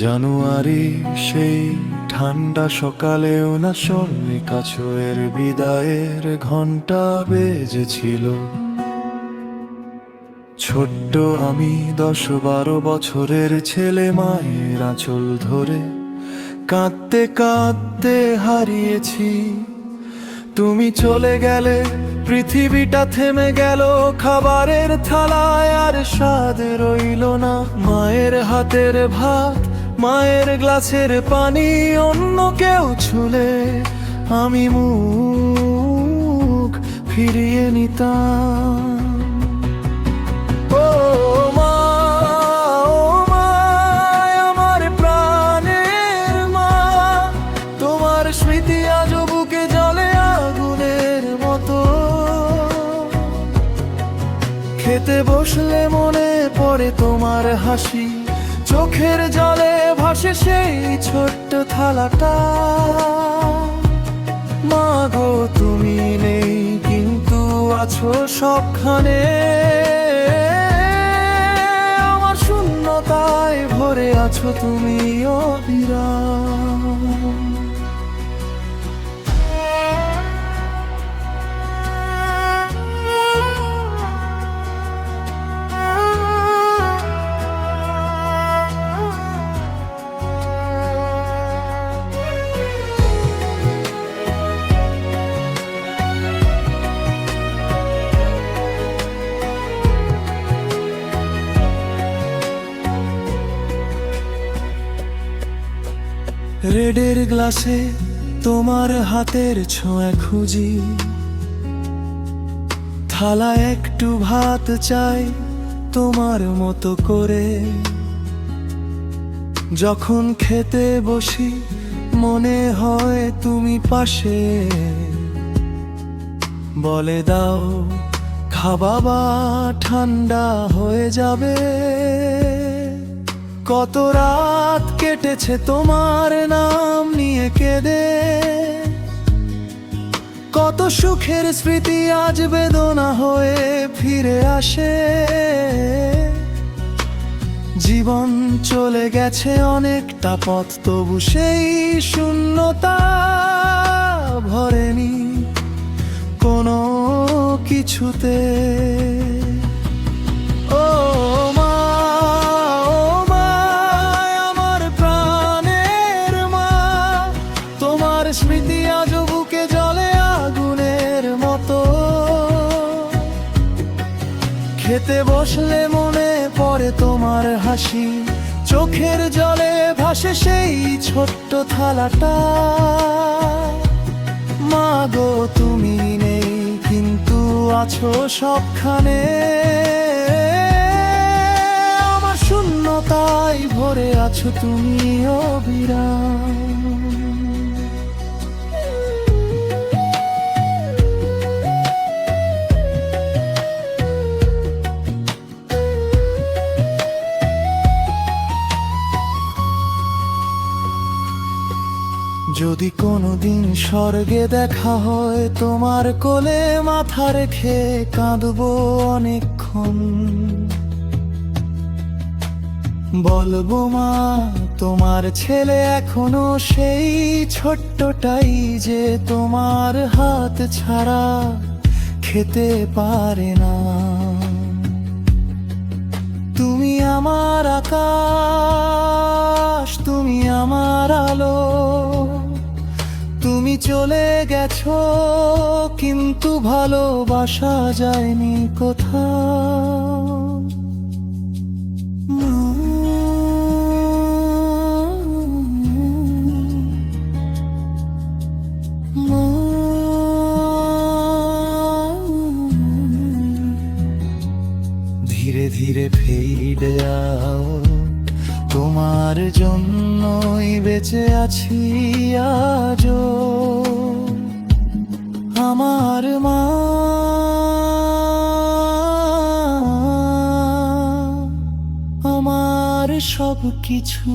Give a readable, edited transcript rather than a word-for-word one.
জানুয়ারি সেই ঠান্ডা সকালেও না শোনে কাছের বিদায়ের ঘন্টা বেজেছিল। ছোট্ট আমি 10-12 বছরের ছেলে, মায়ের আঁচল ধরে কাঁদতে কাঁদতে হারিয়েছি। তুমি চলে গেলে পৃথিবীটা থেমে গেল, খাবারের থালায় আর স্বাদ রইল না। মায়ের হাতের ভাত, মায়ের গ্লাসের পানি অন্য কেউ ছুলে আমি মুখ ফিরিয়ে নিতাম। ও মা, ও মা, আমার প্রাণের মা, তোমার স্মৃতি আজও বুকে জ্বলে আগুনের মতো। খেতে বসলে মনে পড়ে তোমার হাসি, চোখের জলে ভাসে সেই ছোট্ট থালাটা। মা গো, তুমি নেই কিন্তু আছো সবখানে, আমার শূন্যতায় ভরে আছো তুমি অবিরাম। রেডের গ্লাসে তোমার হাতের ছোঁয়া খুঁজি, থালা একটু ভাত চাই তোমার মতো করে। যখন খেতে বসি মনে হয় তুমি পাশে, বলে দাও খাবা বা ঠান্ডা হয়ে যাবে। কত রাত কেটেছে তোমার নাম নিয়ে কেঁদে, কত সুখের স্মৃতি আজ বেদনা হয়ে ফিরে আসে। জীবন চলে গেছে অনেকটা পথ, তবু সেই শূন্যতা ভরেনি কোনো কিছুতে। ও মা, ও মা, আমার প্রাণের মা, তোমার স্মৃতি আজও বুকে জ্বলে আগুনের মতো। খেতে বসলে মনে পড়ে তোমার হাসি, চোখের জলে ভাসে সেই ছোট্ট থালাটা। মা গো, তুমি নেই কিন্তু আছো সবখানে, আমার শূন্যতায় ভরে আছো তুমি অবিরাম। যদি কোনোদিন স্বর্গে দেখা হয়, তোমার কোলে মাথা রেখে কাঁদবো অনেকক্ষণ। বলবো মা, তোমার ছেলে এখনো সেই ছোট্টটাই যে তোমার হাত ছাড়া খেতে পারে না। তুমি আমার আকাশ, তুমি আমার আলো, তুমি চলে গেছো কিন্তু ভালোবাসা যায়নি কোথাও। ধীরে ধীরে ফিরে আও, তোমার জন্যই বেঁচে আছি আজও। আমার মা, আমার সব কিছু।